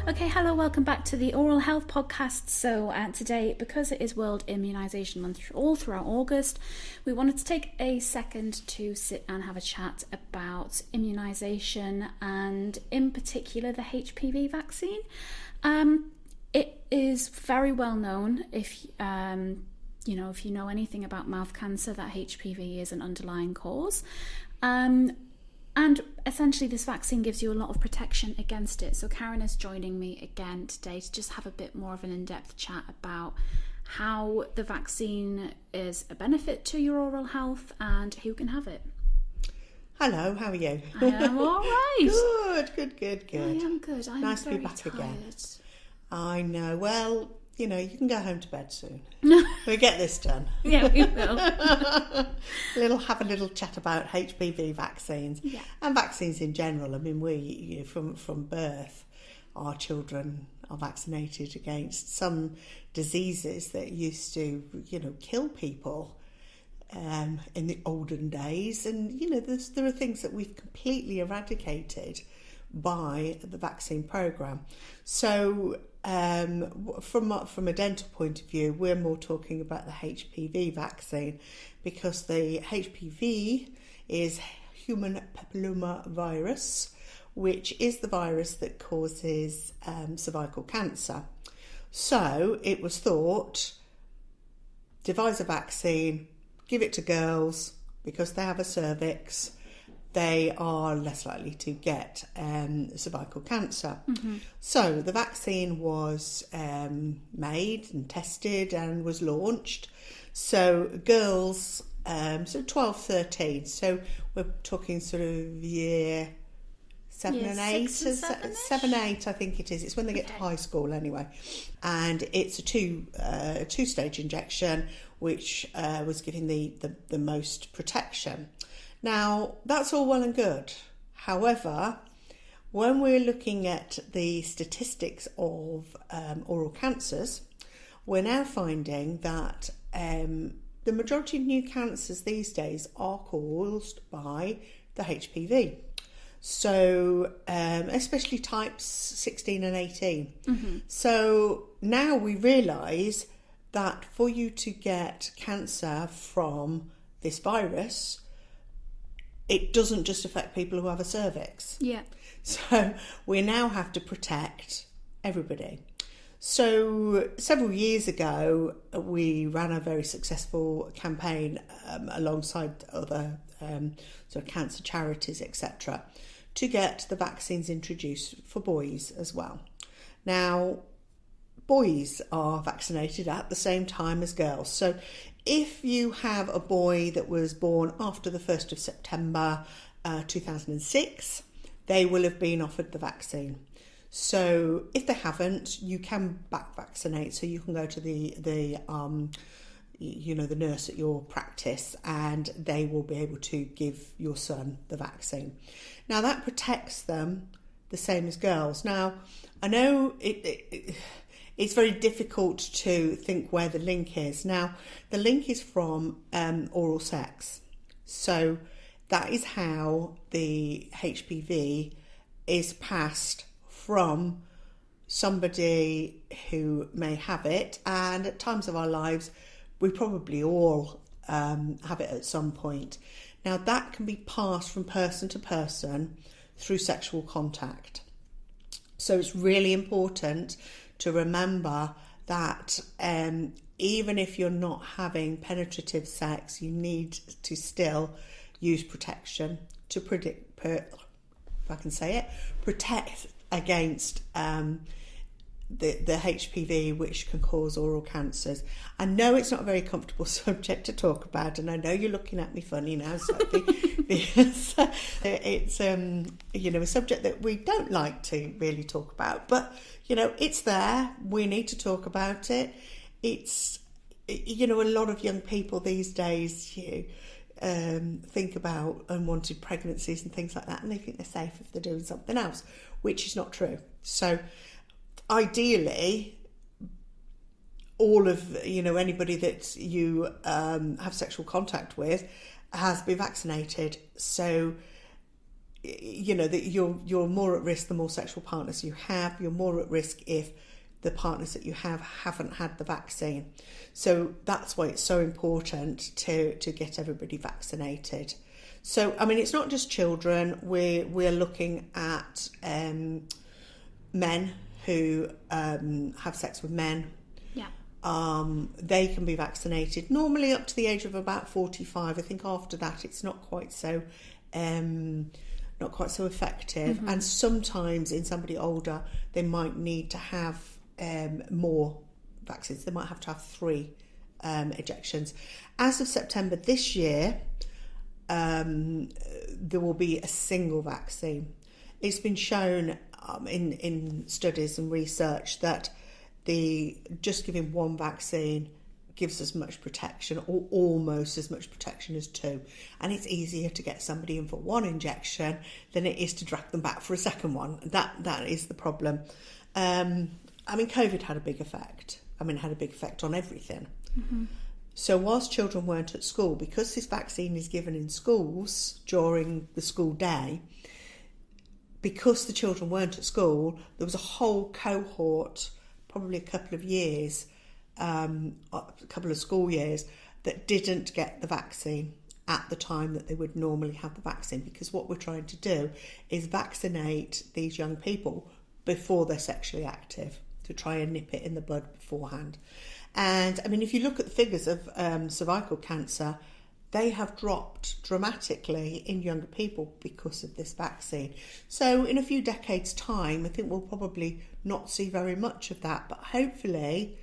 Okay, hello, welcome back to the Oral Health Podcast. So today, because it is World Immunisation Month all throughout August, we wanted to take a second to sit and have a chat about immunisation and in particular the HPV vaccine. It is very well known if you know anything about mouth cancer, that HPV is an underlying cause. And essentially this vaccine gives you a lot of protection against it. So Karen is joining me again today to just have a bit more of an in-depth chat about how the vaccine is a benefit to your oral health and who can have it. Hello, how are you? I am all right. Good. I am good. I'm nice to be back tired. again. I know. Well, you can go home to bed soon. We'll get this done. Yeah, we will. Have a little chat about HPV vaccines and vaccines in general. I mean, we from birth, our children are vaccinated against some diseases that used to, kill people in the olden days, and there are things that we've completely eradicated by the vaccine program. So from a dental point of view, we're more talking about the HPV vaccine, because the HPV is human papillomavirus, which is the virus that causes cervical cancer. So it was thought, devise a vaccine, give it to girls because they have a cervix, they are less likely to get cervical cancer. Mm-hmm. So the vaccine was made and tested and was launched. So girls, 12, 13, so we're talking sort of year 7 and 8, 7, 8 I think it is. It's when they get to high school anyway. And it's a two-stage injection, which was giving the most protection. Now, that's all well and good. However, when we're looking at the statistics of oral cancers, we're now finding that the majority of new cancers these days are caused by the HPV. So, especially types 16 and 18. Mm-hmm. So now we realise that for you to get cancer from this virus, it doesn't just affect people who have a cervix. Yeah. So we now have to protect everybody. So several years ago, we ran a very successful campaign alongside other sort of cancer charities, etc., to get the vaccines introduced for boys as well. Now, boys are vaccinated at the same time as girls. So if you have a boy that was born after the 1st of September 2006, they will have been offered the vaccine. So if they haven't, you can back vaccinate. So you can go to the nurse at your practice and they will be able to give your son the vaccine. Now that protects them the same as girls. Now, I know it's very difficult to think where the link is. Now, the link is from oral sex. So that is how the HPV is passed from somebody who may have it, and at times of our lives we probably all have it at some point. Now that can be passed from person to person through sexual contact. So it's really important to remember that even if you're not having penetrative sex, you need to still use protection to protect against the HPV, which can cause oral cancers. I know it's not a very comfortable subject to talk about, and I know you're looking at me funny now, Sophie, because it's a subject that we don't like to really talk about, but it's there. We need to talk about it. It's a lot of young people these days think about unwanted pregnancies and things like that, and they think they're safe if they're doing something else, which is not true. So ideally, all of anybody that you have sexual contact with has been vaccinated. So that you're more at risk the more sexual partners you have. You're more at risk if the partners that you haven't had the vaccine. So that's why it's so important to get everybody vaccinated. So, I mean, it's not just children. We're looking at men who have sex with men. Yeah. They can be vaccinated normally up to the age of about 45. I think after that it's not quite so effective. Mm-hmm. And sometimes in somebody older they might need to have more vaccines. They might have to have 3 injections. As of September this year, there will be a single vaccine. It's been shown in studies and research that just giving 1 vaccine gives as much protection, or almost as much protection, as 2. And it's easier to get somebody in for 1 injection than it is to drag them back for a second one. That is the problem. I mean, COVID had a big effect. It had a big effect on everything. Mm-hmm. So whilst children weren't at school, because this vaccine is given in schools during the school day, because the children weren't at school, there was a whole cohort, probably a couple of years, a couple of school years, that didn't get the vaccine at the time that they would normally have the vaccine, because what we're trying to do is vaccinate these young people before they're sexually active, to try and nip it in the bud beforehand. And I mean, if you look at the figures of cervical cancer, they have dropped dramatically in younger people because of this vaccine. So in a few decades' time, I think we'll probably not see very much of that, but hopefully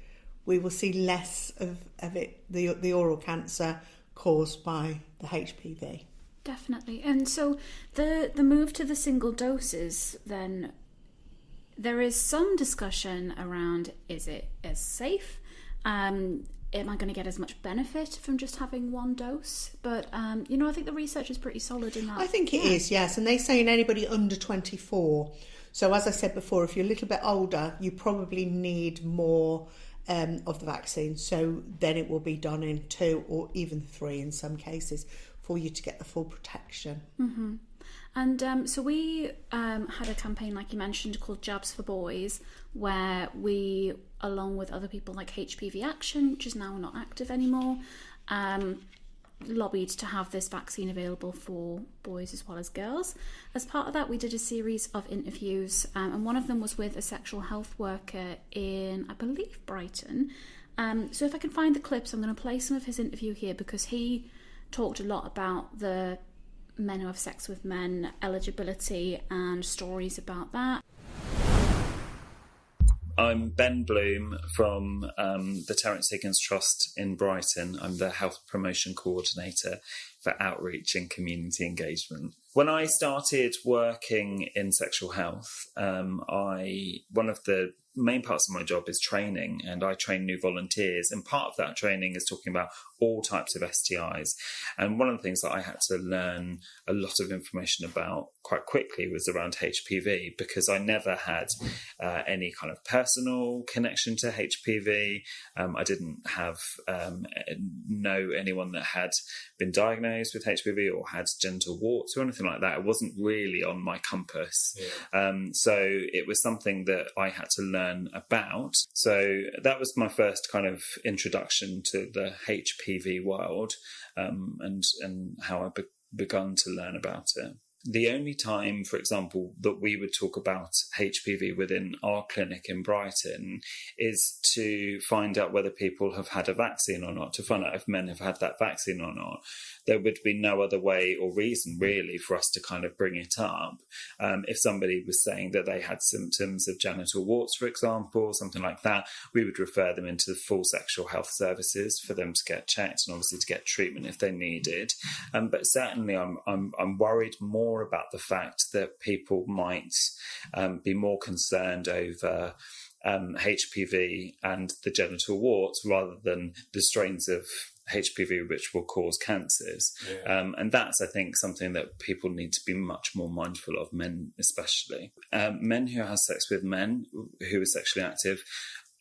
we will see less of it, the oral cancer caused by the HPV. Definitely. And so the move to the single doses, then there is some discussion around, is it as safe? Am I going to get as much benefit from just having 1 dose? But, I think the research is pretty solid in that. I think it is, yes. And they say in anybody under 24. So as I said before, if you're a little bit older, you probably need more of the vaccine. So then it will be done in 2 or even 3 in some cases for you to get the full protection. Mm-hmm. And so we had a campaign, like you mentioned, called Jabs for Boys, where we, along with other people like HPV Action, which is now not active anymore, lobbied to have this vaccine available for boys as well as girls. As part of that, we did a series of interviews, and one of them was with a sexual health worker in, I believe, Brighton. So if I can find the clips, I'm going to play some of his interview here, because he talked a lot about the men who have sex with men, eligibility, and stories about that. I'm Ben Bloom from the Terence Higgins Trust in Brighton. I'm the Health Promotion Coordinator for Outreach and Community Engagement. When I started working in sexual health, one of the main parts of my job is training, and I train new volunteers, and part of that training is talking about all types of STIs. And one of the things that I had to learn a lot of information about quite quickly was around HPV, because I never had any kind of personal connection to HPV. I didn't know anyone that had been diagnosed with HPV or had genital warts or anything like that. It wasn't really on my compass. Yeah. So it was something that I had to learn about. So that was my first kind of introduction to the HPV world, and how I begun to learn about it. The only time, for example, that we would talk about HPV within our clinic in Brighton is to find out whether people have had a vaccine or not, to find out if men have had that vaccine or not. There would be no other way or reason really for us to kind of bring it up. If somebody was saying that they had symptoms of genital warts, for example, or something like that, we would refer them into the full sexual health services for them to get checked and obviously to get treatment if they needed. But certainly I'm worried more about the fact that people might be more concerned over HPV and the genital warts rather than the strains of HPV which will cause cancers. Yeah. And that's, I think, something that people need to be much more mindful of, men especially. Men who have sex with men who are sexually active,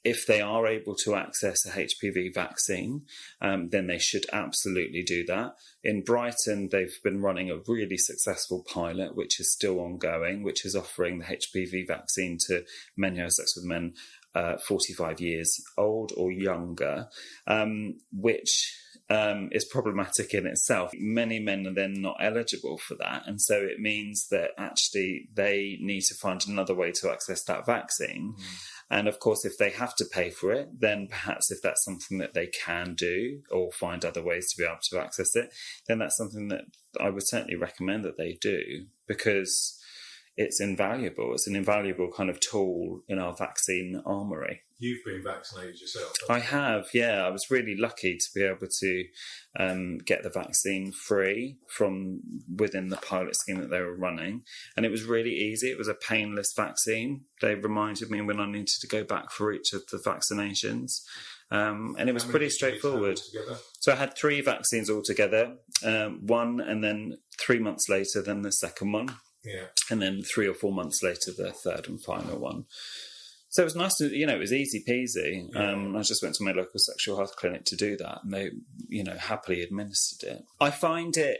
if they are able to access a HPV vaccine, then they should absolutely do that. In Brighton, they've been running a really successful pilot, which is still ongoing, which is offering the HPV vaccine to men who have sex with men 45 years old or younger, which is problematic in itself. Many men are then not eligible for that. And so it means that actually they need to find another way to access that vaccine. And of course, if they have to pay for it, then perhaps if that's something that they can do or find other ways to be able to access it, then that's something that I would certainly recommend that they do, because it's invaluable. It's an invaluable kind of tool in our vaccine armoury. You've been vaccinated yourself? I have, yeah. I was really lucky to be able to get the vaccine free from within the pilot scheme that they were running. And it was really easy. It was a painless vaccine. They reminded me when I needed to go back for each of the vaccinations. And it was pretty straightforward. So I had 3 vaccines altogether. One, and then 3 months later, then the second one. Yeah. And then 3 or 4 months later, the third and final one. So it was nice to, it was easy peasy. I just went to my local sexual health clinic to do that, and they, happily administered it. I find it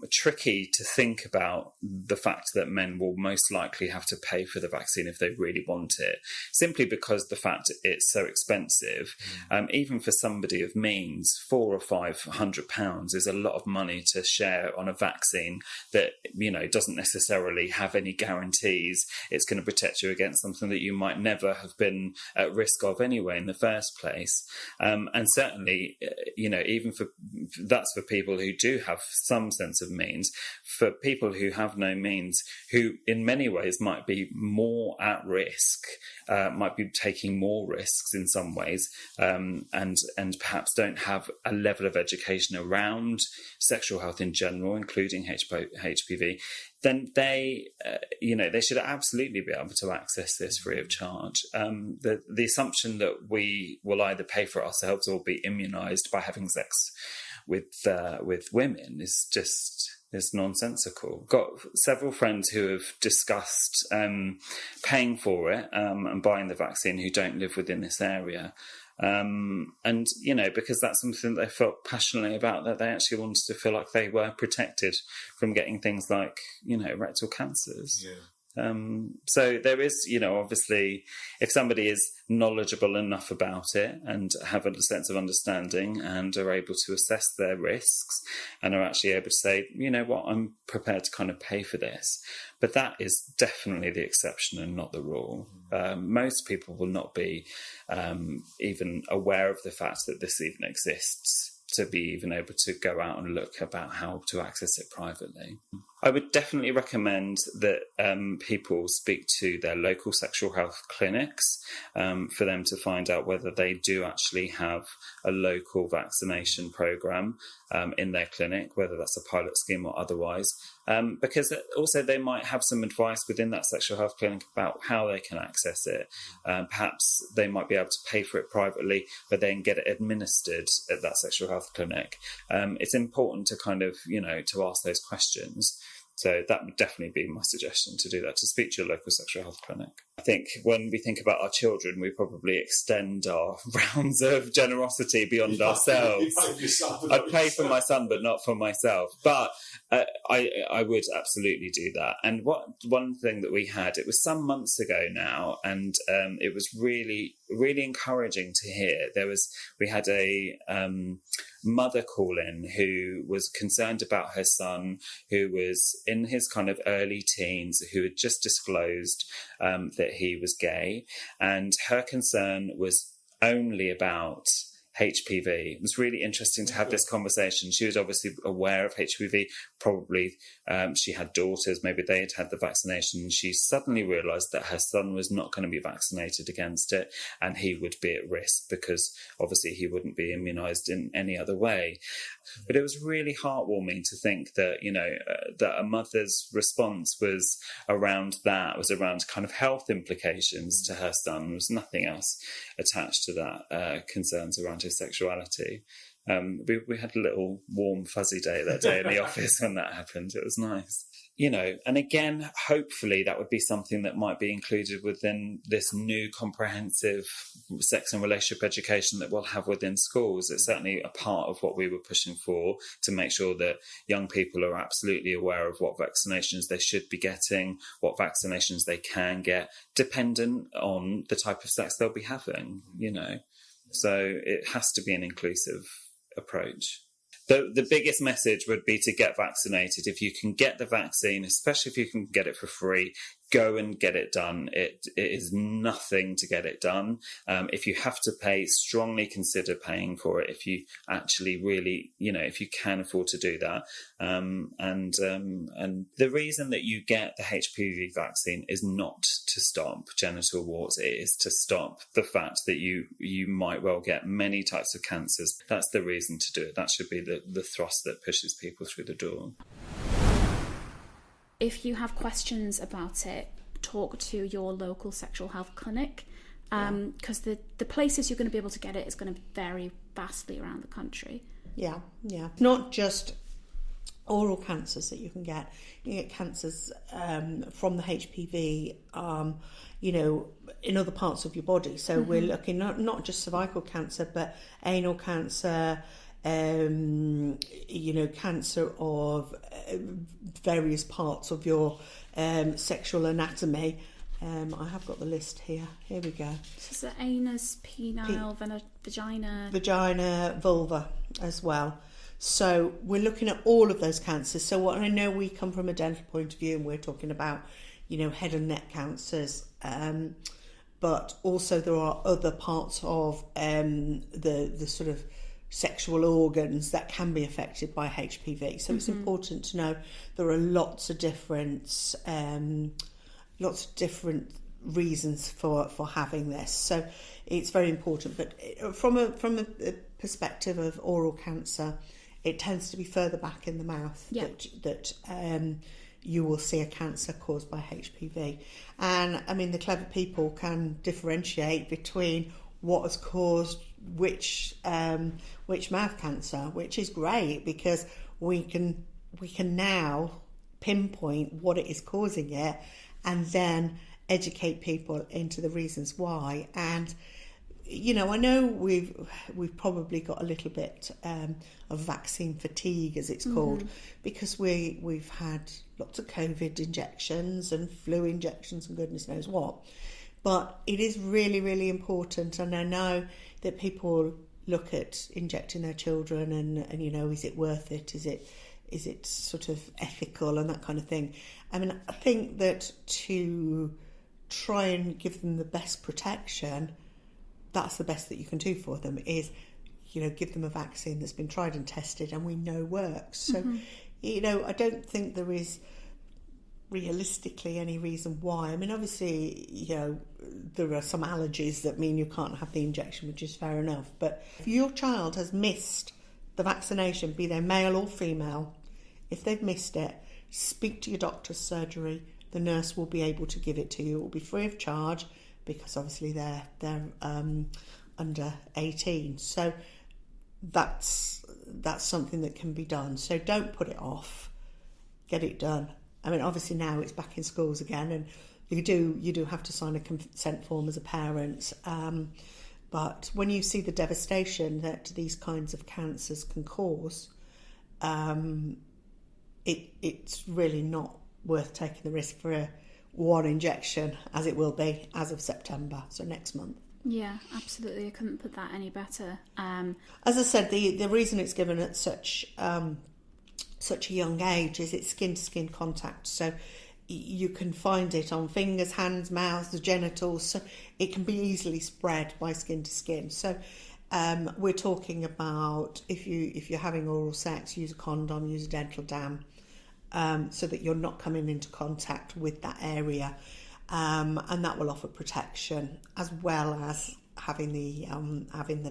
tricky to think about the fact that men will most likely have to pay for the vaccine if they really want it, simply because the fact it's so expensive. Even for somebody of means, £400 or £500 is a lot of money to share on a vaccine that, doesn't necessarily have any guarantees it's going to protect you against something that you might never have been at risk of anyway in the first place. And certainly, even that's for people who do have some sense of means. For people who have no means, who in many ways might be more at risk, might be taking more risks in some ways, and perhaps don't have a level of education around sexual health in general, including HPV, then they should absolutely be able to access this free of charge. The assumption that we will either pay for it ourselves or be immunised by having sex with women is nonsensical. Got several friends who have discussed paying for it and buying the vaccine who don't live within this area. Because that's something they felt passionately about, that they actually wanted to feel like they were protected from getting things like, rectal cancers. Yeah. So there is, obviously, if somebody is knowledgeable enough about it and have a sense of understanding and are able to assess their risks and are actually able to say, I'm prepared to kind of pay for this. But that is definitely the exception and not the rule. Most people will not be even aware of the fact that this even exists, to be even able to go out and look about how to access it privately. I would definitely recommend that people speak to their local sexual health clinics for them to find out whether they do actually have a local vaccination programme in their clinic, whether that's a pilot scheme or otherwise, because also they might have some advice within that sexual health clinic about how they can access it. Perhaps they might be able to pay for it privately, but then get it administered at that sexual health clinic. It's important to kind of, to ask those questions. So that would definitely be my suggestion, to do that, to speak to your local sexual health clinic. I think when we think about our children, we probably extend our rounds of generosity beyond ourselves. I'd pay for my son, but not for myself. But I would absolutely do that. And one thing that we had, it was some months ago now, and it was really, really encouraging to hear. We had a mother call in who was concerned about her son, who was in his kind of early teens, who had just disclosed that he was gay, and her concern was only about HPV. It was really interesting to have this conversation. She was obviously aware of HPV. Probably she had daughters, maybe they had the vaccination. She suddenly realised that her son was not going to be vaccinated against it, and he would be at risk because obviously he wouldn't be immunised in any other way. But it was really heartwarming to think that, that a mother's response was around kind of health implications to her son. There was nothing else attached to that, concerns around his sexuality. We had a little warm, fuzzy day that day in the office when that happened. It was nice. and again, hopefully that would be something that might be included within this new comprehensive sex and relationship education that we'll have within schools. It's certainly a part of what we were pushing for, to make sure that young people are absolutely aware of what vaccinations they should be getting, what vaccinations they can get, dependent on the type of sex they'll be having, So it has to be an inclusive approach. The biggest message would be to get vaccinated. If you can get the vaccine, especially if you can get it for free, go and get it done. It is nothing to get it done. If you have to pay, strongly consider paying for it. If you actually really, if you can afford to do that. And the reason that you get the HPV vaccine is not to stop genital warts. It is to stop the fact that you might well get many types of cancers. That's the reason to do it. That should be the thrust that pushes people through the door. If you have questions about it, talk to your local sexual health clinic, because the places you're going to be able to get it is going to vary vastly around the country. Yeah. Not just oral cancers that you can get. You get cancers from the HPV, in other parts of your body. So we're looking not just cervical cancer, but anal cancer, cancer of various parts of your sexual anatomy. I have got the list here. Here we go. So the anus, penile, vagina. Vagina, vulva as well. So we're looking at all of those cancers. So what I know, we come from a dental point of view, and we're talking about, head and neck cancers. But also there are other parts of the sort of sexual organs that can be affected by HPV. So it's important to know there are lots of different reasons for having this. So it's very important. But from a perspective of oral cancer, it tends to be further back in the mouth that you will see a cancer caused by HPV. And I mean, the clever people can differentiate between what has caused which mouth cancer, which is great, because we can now pinpoint what it is causing it, and then educate people into the reasons why. And I know we've probably got a little bit of vaccine fatigue, as it's called, because we've had lots of COVID injections and flu injections and goodness knows what. But it is really, really important, and I know that people look at injecting their children and is it worth it? Is it sort of ethical and that kind of thing? I mean, I think that to try and give them the best protection, that's the best that you can do for them, is give them a vaccine that's been tried and tested and we know works. So I don't think there is realistically any reason why. I mean, obviously, there are some allergies that mean you can't have the injection, which is fair enough. But if your child has missed the vaccination, be they male or female, if they've missed it, speak to your doctor's surgery. The nurse will be able to give it to you. It will be free of charge, because obviously they're under 18. So that's something that can be done. So don't put it off. Get it done. I mean, obviously now it's back in schools again, and you do have to sign a consent form as a parent. But when you see the devastation that these kinds of cancers can cause, it's really not worth taking the risk for one injection, as it will be as of September, so next month. Yeah, absolutely. I couldn't put that any better. As I said, the reason it's given at such a young age is it's skin-to-skin contact. So you can find it on fingers, hands, mouths, the genitals. So it can be easily spread by skin to skin. So we're talking about if you're having oral sex, use a condom, use a dental dam, so that you're not coming into contact with that area, and that will offer protection as well as having the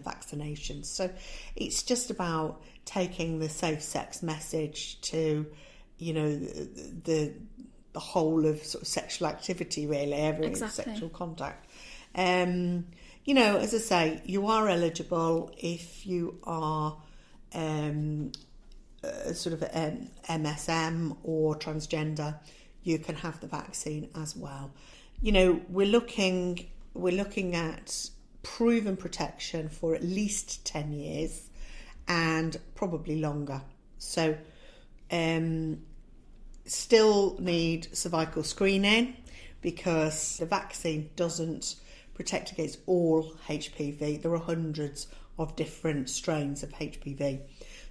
vaccinations. So it's just about taking the safe sex message to the whole of sort of sexual activity, really, every sexual contact. As I say, you are eligible if you are sort of MSM or transgender, you can have the vaccine as well. You know, we're looking at proven protection for at least 10 years and probably longer. So still need cervical screening because the vaccine doesn't protect against all HPV. There are hundreds of different strains of HPV.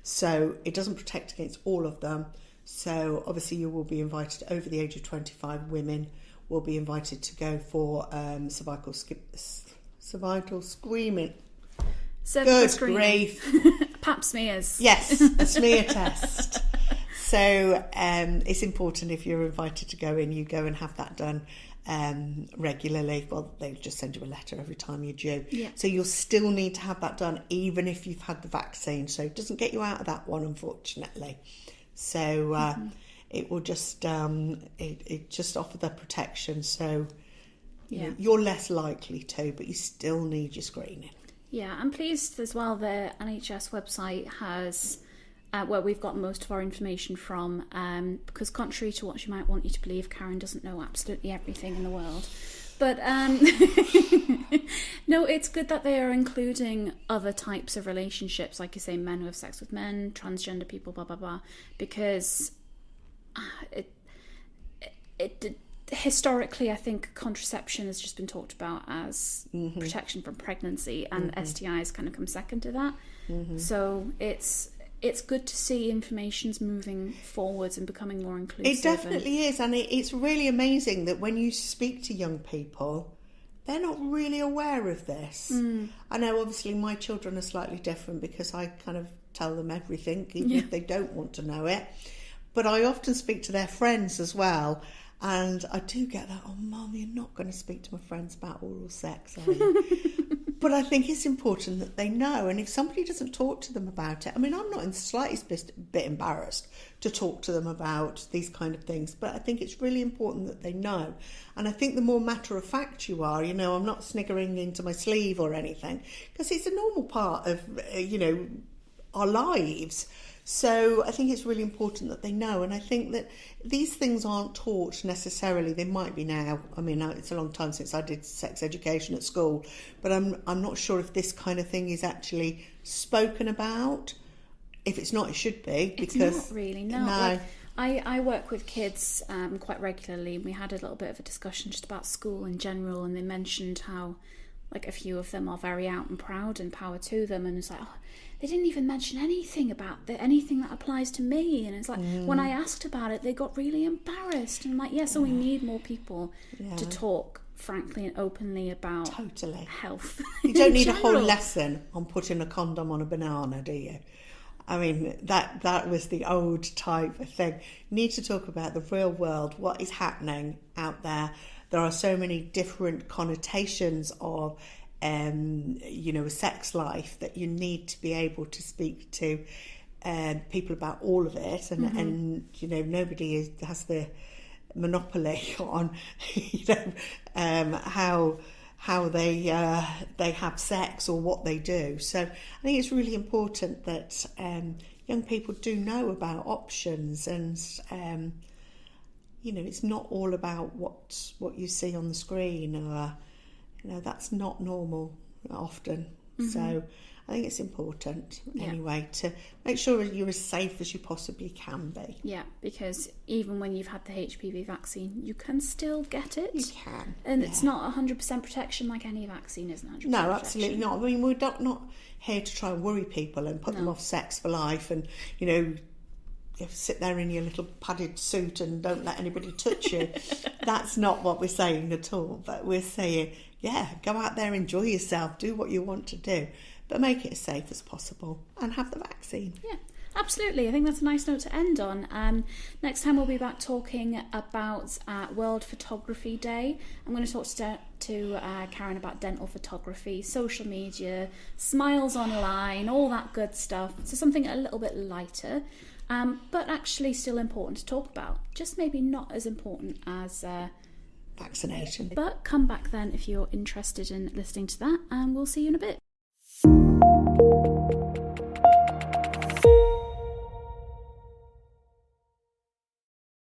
So it doesn't protect against all of them. So obviously you will be invited over the age of 25. Women will be invited to go for cervical screening. Cervical Good screening. grief. Pap smears. Yes, a smear test. So it's important if you're invited to go in, you go and have that done regularly. Well, they'll just send you a letter every time you're due. Yeah. So you'll still need to have that done even if you've had the vaccine. So it doesn't get you out of that one, unfortunately. So it will just it just offer the protection. So you know, you're less likely to, but you still need your screening. Yeah, I'm pleased as well the NHS website has where we've got most of our information from, because contrary to what you might want you to believe, Karen doesn't know absolutely everything in the world. But no, it's good that they are including other types of relationships, like you say, men who have sex with men, transgender people, blah, blah, blah, because it historically, I think contraception has just been talked about as protection from pregnancy, and STIs kind of come second to that. So it's good to see information's moving forwards and becoming more inclusive. It definitely is, and it's really amazing that when you speak to young people, they're not really aware of this. I know obviously my children are slightly different because I kind of tell them everything, even if they don't want to know it. But I often speak to their friends as well, and I do get that, oh, Mum, you're not going to speak to my friends about oral sex, are you? But I think it's important that they know, and if somebody doesn't talk to them about it, I mean, I'm not in the slightest bit embarrassed to talk to them about these kind of things, but I think it's really important that they know. And I think the more matter of fact you are, you know, I'm not sniggering into my sleeve or anything, because it's a normal part of, you know, our lives. So I think it's really important that they know, and I think that these things aren't taught necessarily. They might be now. I mean, it's a long time since I did sex education at school, but I'm not sure if this kind of thing is actually spoken about. If it's not, it should be. Because it's not really, no. Like, I work with kids quite regularly, and we had a little bit of a discussion just about school in general, and they mentioned how, like, a few of them are very out and proud, and power to them, and it's like, oh, they didn't even mention anything about anything that applies to me. And it's like, when I asked about it, they got really embarrassed. And I'm like, so we need more people to talk frankly and openly about health. You don't need a whole lesson on putting a condom on a banana, do you? I mean, that was the old type of thing. You need to talk about the real world, what is happening out there. There are so many different connotations of you know, a sex life, that you need to be able to speak to people about all of it, and you know, nobody has the monopoly on you know how they have sex or what they do. So I think it's really important that young people do know about options, and you know, it's not all about what you see on the screen, or you know, that's not normal often. So I think it's important anyway to make sure you're as safe as you possibly can be. Yeah, because even when you've had the HPV vaccine, you can still get it. You can. And it's not 100% protection like any vaccine isn't 100% No, protection. absolutely not. I mean, we're not here to try and worry people and put them off sex for life, and, you know, you sit there in your little padded suit and don't let anybody touch you. That's not what we're saying at all. But we're saying, go out there, enjoy yourself, do what you want to do, but make it as safe as possible and have the vaccine. Yeah, absolutely. I think that's a nice note to end on. Next time we'll be back talking about World Photography Day. I'm going to talk to Karen about dental photography, social media, smiles online, all that good stuff. So something a little bit lighter. But actually still important to talk about. Just maybe not as important as vaccination. But come back then if you're interested in listening to that, and we'll see you in a bit.